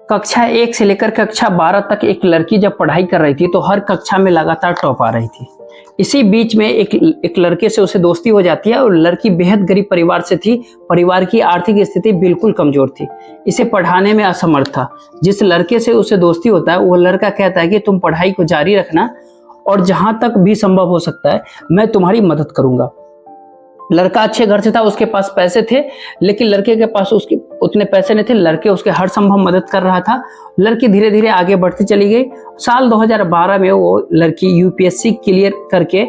कक्षा 1 से लेकर कक्षा 12 तक एक लड़की जब पढ़ाई कर रही थी तो हर कक्षा में लगातार टॉप आ रही थी। इसी बीच में एक लड़के से उसे दोस्ती हो जाती है और लड़की बेहद गरीब परिवार से थी। परिवार की आर्थिक स्थिति बिल्कुल कमजोर थी, इसे पढ़ाने में असमर्थ था। जिस लड़के से उसे दोस्ती होता है वो लड़का कहता है कि तुम पढ़ाई को जारी रखना और जहां तक भी संभव हो सकता है मैं तुम्हारी मदद करूंगा। लड़का अच्छे घर से था, उसके पास पैसे थे, लेकिन लड़के के पास उसके उतने पैसे नहीं थे। लड़के उसके हर संभव मदद कर रहा था। लड़की धीरे धीरे आगे बढ़ती चली गई। साल 2012 में वो लड़की यूपीएससी क्लियर करके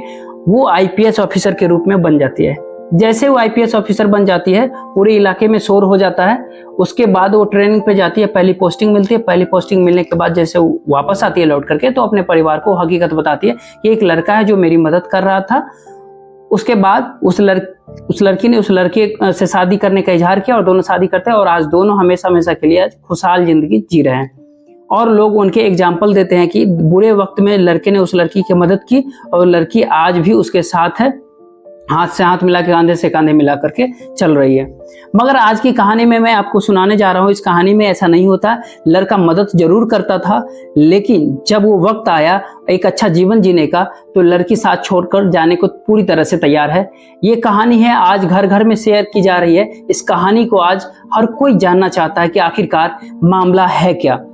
वो आईपीएस ऑफिसर के रूप में बन जाती है। जैसे वो आईपीएस ऑफिसर बन जाती है पूरे इलाके में शोर हो जाता है। उसके बाद वो ट्रेनिंग पे जाती है, पहली पोस्टिंग मिलती है। पहली पोस्टिंग मिलने के बाद जैसे वो वापस आती है लौट करके, तो अपने परिवार को हकीकत बताती है कि एक लड़का है जो मेरी मदद कर रहा था। उसके बाद उस लड़की ने उस लड़के से शादी करने का इजहार किया और दोनों शादी करते हैं और आज दोनों हमेशा हमेशा के लिए खुशहाल जिंदगी जी रहे हैं। और लोग उनके एग्जाम्पल देते हैं कि बुरे वक्त में लड़के ने उस लड़की की मदद की और लड़की आज भी उसके साथ है, हाथ से हाथ मिला के कांधे से कांधे मिला करके चल रही है। मगर आज की कहानी में मैं आपको सुनाने जा रहा हूं, इस कहानी में ऐसा नहीं होता। लड़का मदद जरूर करता था, लेकिन जब वो वक्त आया एक अच्छा जीवन जीने का तो लड़की साथ छोड़कर जाने को पूरी तरह से तैयार है। ये कहानी है आज घर घर में शेयर की जा रही है। इस कहानी को आज हर कोई जानना चाहता है कि आखिरकार मामला है क्या।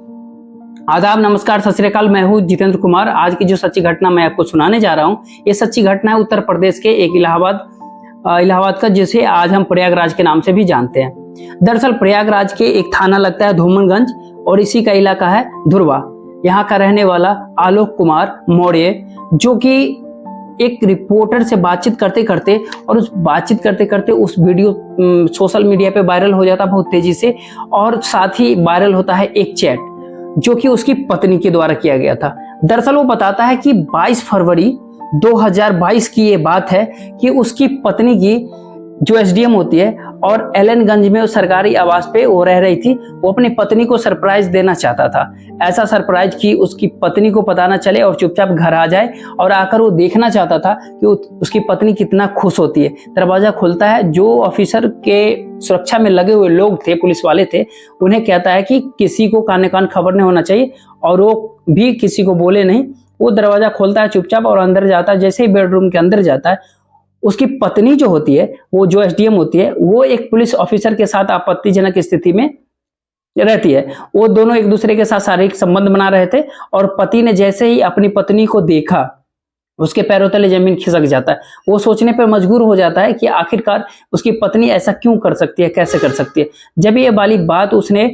आदाब, नमस्कार, सत श्री अकाल। मैं हूं जितेंद्र कुमार। आज की जो सच्ची घटना मैं आपको सुनाने जा रहा हूं, ये सच्ची घटना है उत्तर प्रदेश के एक इलाहाबाद का, जिसे आज हम प्रयागराज के नाम से भी जानते हैं। दरअसल प्रयागराज के एक थाना लगता है धूमनगंज और इसी का इलाका है धुरवा। यहाँ का रहने वाला आलोक कुमार मौर्य, जो कि एक रिपोर्टर से बातचीत करते करते और उस बातचीत करते करते उस वीडियो सोशल मीडिया पे वायरल हो जाता बहुत तेजी से, और साथ ही वायरल होता है एक चैट जो कि उसकी पत्नी के द्वारा किया गया था। दरअसल वो बताता है कि 22 फरवरी 2022 की ये बात है कि उसकी पत्नी की जो एसडीएम होती है और एलनगंज में वो सरकारी आवास पे वो रह रही थी। वो अपनी पत्नी को सरप्राइज देना चाहता था, ऐसा सरप्राइज कि उसकी पत्नी को पता ना चले और चुपचाप घर आ जाए, और आकर वो देखना चाहता था कि उसकी पत्नी कितना खुश होती है। दरवाजा खुलता है, जो ऑफिसर के सुरक्षा में लगे हुए लोग थे, पुलिस वाले थे, उन्हें कहता है कि किसी को कान कान खबर नहीं होना चाहिए और वो भी किसी को बोले नहीं। वो दरवाजा खोलता है चुपचाप और अंदर जाता है। जैसे ही बेडरूम के अंदर जाता है, उसकी पत्नी जो होती है, वो जो एसडीएम होती है, वो एक पुलिस ऑफिसर के साथ आपत्तिजनक स्थिति में रहती है। वो दोनों एक दूसरे के साथ शारीरिक संबंध बना रहे थे और पति ने जैसे ही अपनी पत्नी को देखा, उसके पैरों तले जमीन खिसक जाता है। वो सोचने पर मजबूर हो जाता है कि आखिरकार उसकी पत्नी ऐसा क्यों कर सकती है, कैसे कर सकती है। जब ये वाली बात उसने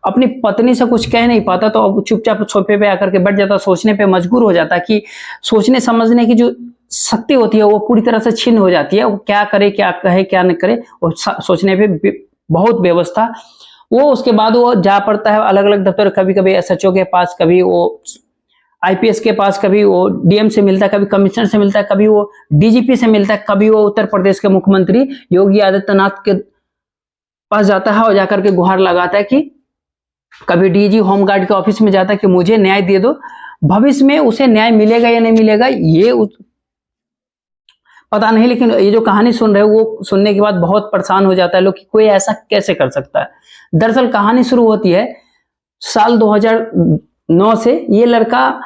अपनी पत्नी से कुछ कह नहीं पाता तो अब चुपचाप सोफे पे आकर के बैठ जाता, सोचने पे मजबूर हो जाता कि सोचने समझने की जो शक्ति होती है वो पूरी तरह से छीन हो जाती है। वो क्या करे, क्या कहे, क्या न करे, वो सोचने पे बहुत व्यवस्था। वो उसके बाद वो जा पड़ता है अलग अलग दफ्तर, कभी कभी एसएचओ के पास, कभी वो आईपीएस के पास, कभी वो डीएम से मिलता है, कभी कमिश्नर से मिलता है, कभी वो डीजीपी से मिलता है, कभी वो उत्तर प्रदेश के मुख्यमंत्री योगी आदित्यनाथ के पास जाता है और जाकर के गुहार लगाता है कि कभी डीजी होमगार्ड के ऑफिस में जाता है कि मुझे न्याय दे दो। भविष्य में उसे न्याय मिलेगा या नहीं मिलेगा ये पता नहीं, लेकिन ये जो कहानी सुन रहे हो वो सुनने के बाद बहुत परेशान हो जाता है लोग कि कोई ऐसा कैसे कर सकता है। दरअसल कहानी शुरू होती है साल 2009 से। ये लड़का,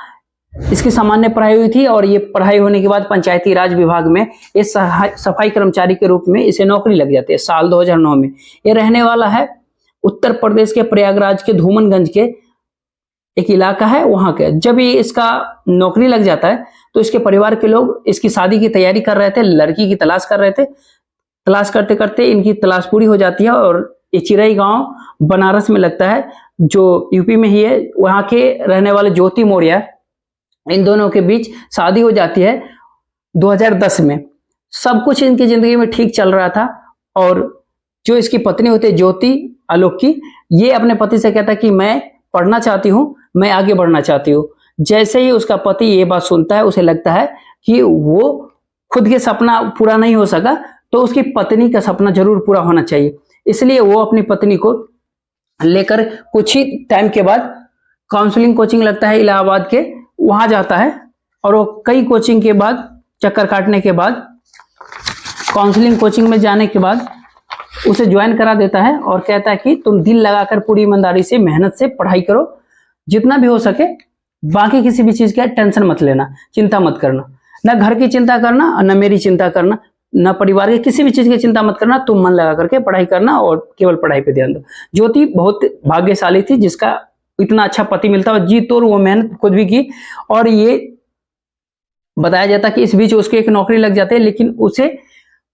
इसकी सामान्य पढ़ाई हुई थी और ये पढ़ाई होने के बाद पंचायती राज विभाग में इस सफाई कर्मचारी के रूप में इसे नौकरी लग जाती है साल 2009 में। ये रहने वाला है उत्तर प्रदेश के प्रयागराज के धूमनगंज के एक इलाका है वहां के। जब ये इसका नौकरी लग जाता है तो इसके परिवार के लोग इसकी शादी की तैयारी कर रहे थे, लड़की की तलाश कर रहे थे। तलाश करते करते इनकी तलाश पूरी हो जाती है और ये चिरई गांव बनारस में लगता है, जो यूपी में ही है। वहां के रहने वाले ज्योति मौर्य, इन दोनों के बीच शादी हो जाती है 2010 में। सब कुछ इनकी जिंदगी में ठीक चल रहा था और जो इसकी पत्नी होती है ज्योति आलोक की, ये अपने पति से कहता है कि मैं पढ़ना चाहती हूँ, मैं आगे बढ़ना चाहती हूँ। जैसे ही उसका पति ये बात सुनता है, उसे लगता है कि वो खुद के सपना पूरा नहीं हो सका तो उसकी पत्नी का सपना जरूर पूरा होना चाहिए। इसलिए वो अपनी पत्नी को लेकर कुछ ही टाइम के बाद काउंसलिंग कोचिंग लगता है इलाहाबाद के, वहां जाता है और वो कई कोचिंग के बाद, चक्कर काटने के बाद, काउंसलिंग कोचिंग में जाने के बाद उसे ज्वाइन करा देता है और कहता है कि तुम दिल लगाकर पूरी ईमानदारी से मेहनत से पढ़ाई करो, जितना भी हो सके, बाकी किसी भी चीज का टेंशन मत लेना, चिंता मत करना, ना घर की चिंता करना और न मेरी चिंता करना, ना परिवार की किसी भी चीज की चिंता मत करना, तुम मन लगा करके पढ़ाई करना और केवल पढ़ाई पे ध्यान दो। ज्योति बहुत भाग्यशाली थी जिसका इतना अच्छा पति मिलता और जी तोड़ वो मेहनत खुद भी की। और ये बताया जाता कि इस बीच उसकी एक नौकरी लग जाती है, लेकिन उसे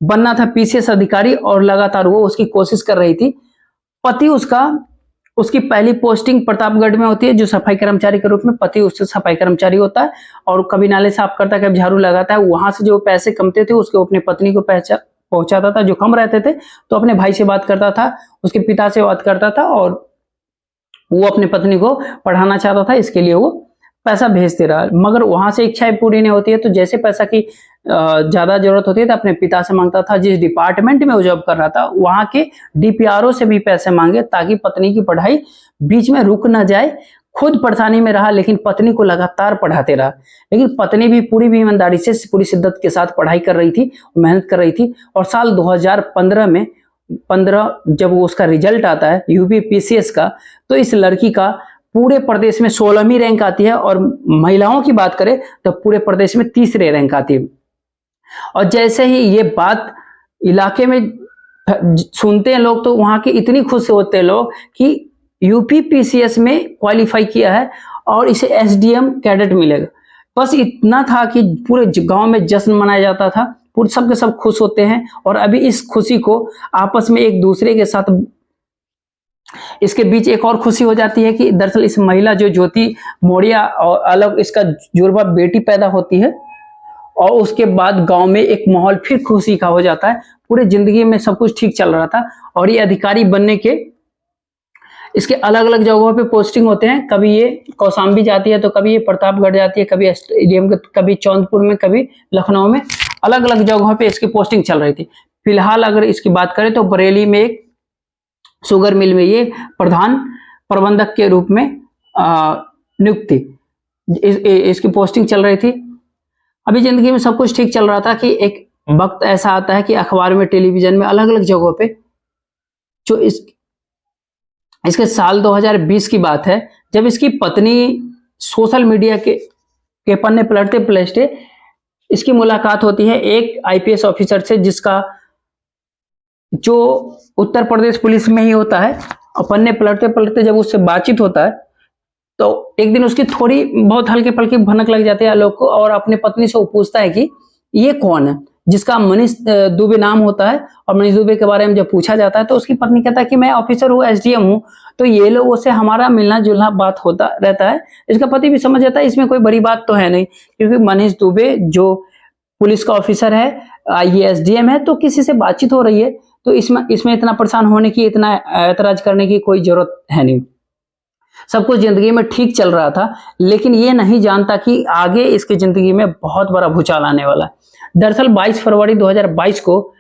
बनना था पीसीएस अधिकारी और लगातार वो उसकी कोशिश कर रही थी। पति उसकी पहली पोस्टिंग प्रतापगढ़ में होती है जो सफाई कर्मचारी के रूप में, पति उससे सफाई कर्मचारी होता है और कभी नाले साफ करता है, कभी झाड़ू लगाता है। वहां से जो पैसे कमते थे उसके अपने पत्नी को पहुंचाता था। जो कम रहते थे तो अपने भाई से बात करता था, उसके पिता से बात करता था और वो अपनी पत्नी को पढ़ाना चाहता था, इसके लिए वो पैसा भेजते रहा। मगर वहां से इच्छाएं पूरी नहीं होती है, तो जैसे पैसा की ज्यादा जरूरत होती है तो अपने पिता से मांगता था। जिस डिपार्टमेंट में वो जॉब कर रहा था वहां के डीपीआरओ से भी पैसे मांगे ताकि पत्नी की पढ़ाई बीच में रुक ना जाए। खुद परेशानी में रहा लेकिन पत्नी को लगातार पढ़ाते रहा। लेकिन पत्नी भी पूरी ईमानदारी से पूरी शिद्दत के साथ पढ़ाई कर रही थी, मेहनत कर रही थी। और साल 2015 में जब उसका रिजल्ट आता है यूपी पीसीएस का, तो इस लड़की का पूरे प्रदेश में 16वीं रैंक आती है और महिलाओं की बात करें तो पूरे प्रदेश में तीसरे रैंक आती है। और जैसे ही ये बात इलाके में सुनते हैं लोग तो वहां के इतनी खुश होते हैं लोग कि यूपी पीसीएस में क्वालिफाई किया है और इसे एसडीएम कैडेट मिलेगा। बस इतना था कि पूरे गांव में जश्न मनाया जाता था, पूरे सब के सब खुश होते हैं। और अभी इस खुशी को आपस में एक दूसरे के साथ इसके बीच एक और खुशी हो जाती है कि दरअसल इस महिला जो ज्योति मौर्य और अलग इसका जुड़वा बेटी पैदा होती है और उसके बाद गांव में एक माहौल फिर खुशी का हो जाता है। पूरे जिंदगी में सब कुछ ठीक चल रहा था और ये अधिकारी बनने के इसके अलग अलग जगहों पे पोस्टिंग होते हैं। कभी ये कौशाम्बी जाती है तो कभी ये प्रतापगढ़ जाती है, कभी स्टेडियम, कभी जौनपुर में, कभी लखनऊ में, अलग अलग जगहों पे इसकी पोस्टिंग चल रही थी। फिलहाल अगर इसकी बात करें तो बरेली में एक शुगर मिल में ये प्रधान प्रबंधक के रूप में नियुक्ति इसकी पोस्टिंग चल रही थी। अभी जिंदगी में सब कुछ ठीक चल रहा था कि एक वक्त ऐसा आता है कि अखबार में, टेलीविजन में, अलग अलग जगहों पे जो इसके साल 2020 की बात है जब इसकी पत्नी सोशल मीडिया के पन्ने पलटते पलटते इसकी मुलाकात होती है एक आईपीएस ऑफिसर से जिसका जो उत्तर प्रदेश पुलिस में ही होता है। और पन्ने पलटते पलटते जब उससे बातचीत होता है तो एक दिन उसकी थोड़ी बहुत हल्के फल्के भनक लग जाती है आलोक को और अपने पत्नी से वो पूछता है कि ये कौन है, जिसका मनीष दुबे नाम होता है। और मनीष दुबे के बारे में जब पूछा जाता है तो उसकी पत्नी कहता है कि मैं ऑफिसर हूँ, एसडीएम हूँ। तो ये लोगों से हमारा मिलना जुलना बात होता रहता है। इसका पति भी समझ जाता है इसमें कोई बड़ी बात तो है नहीं, क्योंकि मनीष दुबे जो पुलिस का ऑफिसर है, ये एसडीएम है, तो किसी से बातचीत हो रही है तो इसमें इतना परेशान होने की, इतना ऐतराज करने की कोई जरूरत है नहीं। सब कुछ जिंदगी में ठीक चल रहा था, लेकिन ये नहीं जानता कि आगे इसकी जिंदगी में बहुत बड़ा भूचाल आने वाला है। दरअसल 22 फरवरी 2022 को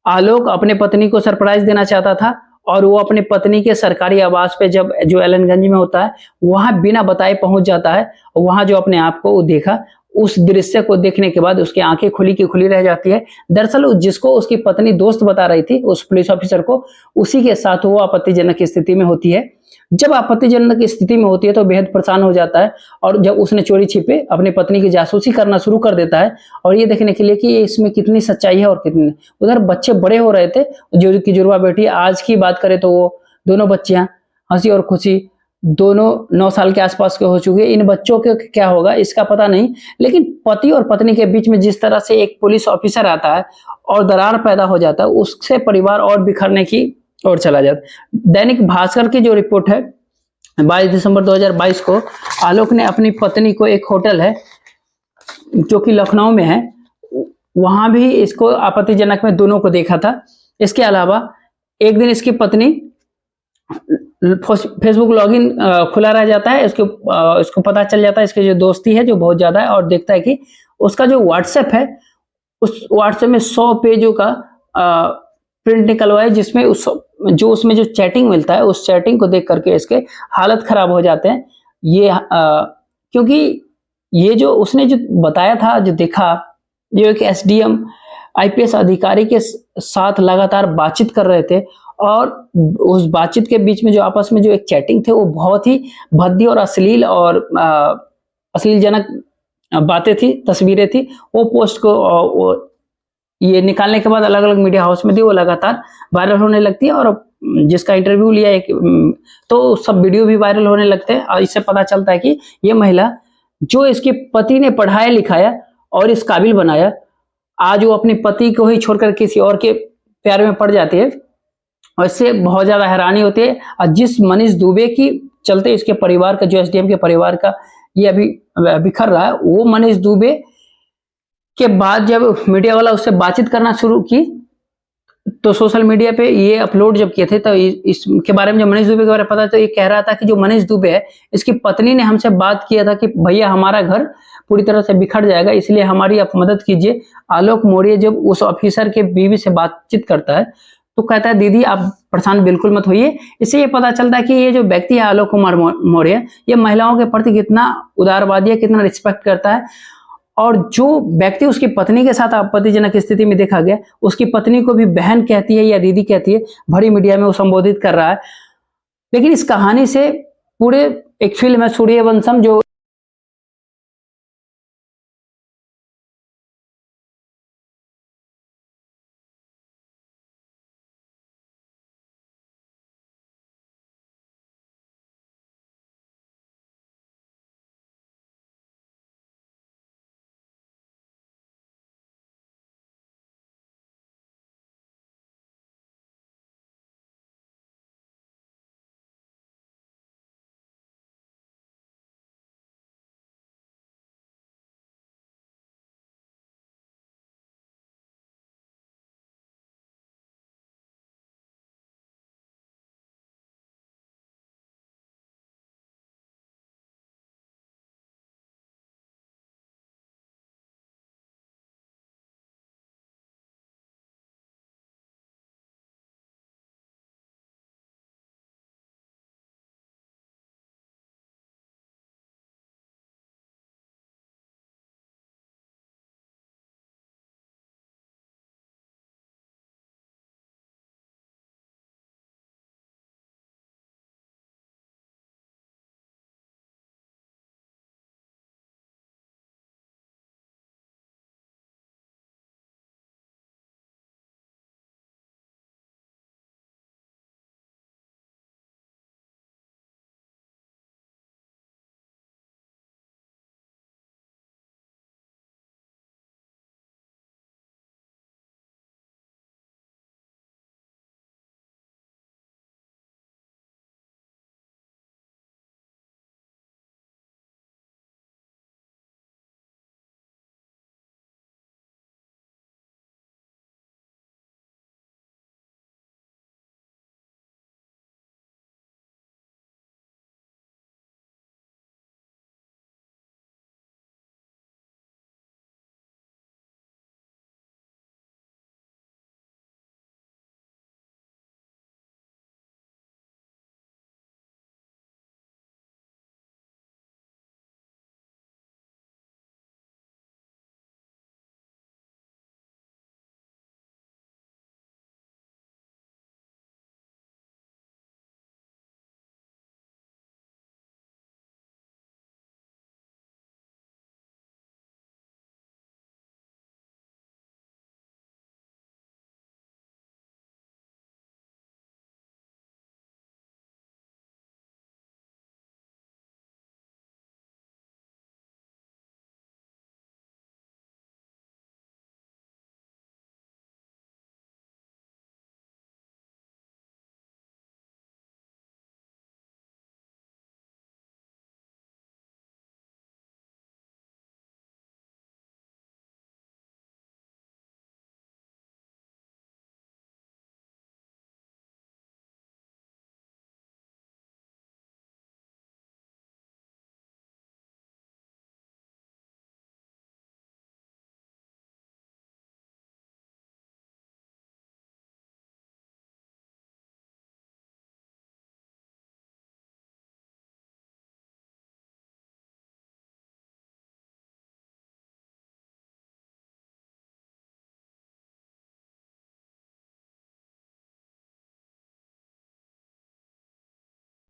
आलोक अपने पत्नी को सरप्राइज देना चाहता था और वो अपने पत्नी के सरकारी आवास पे जो एलनगंज में होता है वहां बिना बताए पहुंच जाता है। वहां जो अपने आप को देखा, उस दृश्य को देखने के बाद उसकी आंखें खुली की खुली रह जाती है। दरअसल जिसको उसकी पत्नी दोस्त बता रही थी, उस पुलिस ऑफिसर को, उसी के साथ वो आपत्तिजनक स्थिति में होती है। जब आपत्तिजनक स्थिति में होती है तो बेहद परेशान हो जाता है और जब उसने चोरी छिपे अपनी पत्नी की जासूसी करना शुरू कर देता है और ये देखने के लिए कि इसमें कितनी सच्चाई है और कितनी। उधर बच्चे बड़े हो रहे थे, जो की जुड़वा बेटी, आज की बात करें तो वो दोनों बच्चियां हंसी और खुशी दोनों 9 साल के आसपास के हो चुके। इन बच्चों के क्या होगा इसका पता नहीं, लेकिन पति और पत्नी के बीच में जिस तरह से एक पुलिस ऑफिसर आता है और दरार पैदा हो जाता है, उससे परिवार और बिखरने की ओर चला जाता। दैनिक भास्कर की जो रिपोर्ट है 22 दिसंबर 2022 को आलोक ने अपनी पत्नी को एक होटल है जो कि लखनऊ में है, वहां भी इसको आपत्तिजनक में दोनों को देखा था। इसके अलावा एक दिन इसकी पत्नी फेसबुक लॉगिन खुला रह जाता है, इसको पता चल जाता है इसकी जो दोस्ती है जो बहुत ज्यादा है, और देखता है कि उसका जो व्हाट्सएप है उस व्हाट्सएप में 100 पेजों का प्रिंट निकलवा है, जिसमें उसमें जो चैटिंग मिलता है उस चैटिंग को देख करके इसके हालत खराब हो जाते हैं। ये क्योंकि ये जो उसने जो बताया था, जो देखा, जो एक एसडीएम आईपीएस अधिकारी के साथ लगातार बातचीत कर रहे थे और उस बातचीत के बीच में जो आपस में जो एक चैटिंग थे वो बहुत ही भद्दी और अश्लील और अश्लीलजनक बातें थी, तस्वीरें थी। वो पोस्ट को ये निकालने के बाद अलग अलग मीडिया हाउस में थी, वो लगातार वायरल होने लगती है और जिसका इंटरव्यू लिया एक तो सब वीडियो भी वायरल होने लगते हैं और इससे पता चलता है कि ये महिला जो इसके पति ने पढ़ाया लिखाया और इस काबिल बनाया, आज वो अपने पति को ही छोड़कर किसी और के प्यार में पड़ जाती है और इससे बहुत ज्यादा हैरानी होती है। और जिस मनीष दुबे की चलते इसके परिवार का, जो एसडीएम के परिवार का ये अभी बिखर रहा है, वो मनीष दुबे के बाद जब मीडिया वाला उससे बातचीत करना शुरू की तो सोशल मीडिया पे ये अपलोड जब किए थे तो इसके बारे में जब मनीष दुबे के बारे में पता तो ये कह रहा था कि जो मनीष दुबे है इसकी पत्नी ने हमसे बात किया था कि भैया हमारा घर पूरी तरह से बिखर जाएगा, इसलिए हमारी आप मदद कीजिए। आलोक मौर्य जब उस ऑफिसर के बीवी से बातचीत करता है तो कहता है दीदी आप परेशान बिल्कुल मत होइए। इससे ये पता चलता है कि ये जो व्यक्ति है आलोक कुमार मौर्य, ये महिलाओं के प्रति कितना उदारवादी है, कितना रिस्पेक्ट करता है। और जो व्यक्ति उसकी पत्नी के साथ आपत्तिजनक स्थिति में देखा गया, उसकी पत्नी को भी बहन कहती है या दीदी कहती है, बड़ी मीडिया में वो संबोधित कर रहा है। लेकिन इस कहानी से पूरे एक फिल्म है सूर्यवंशम जो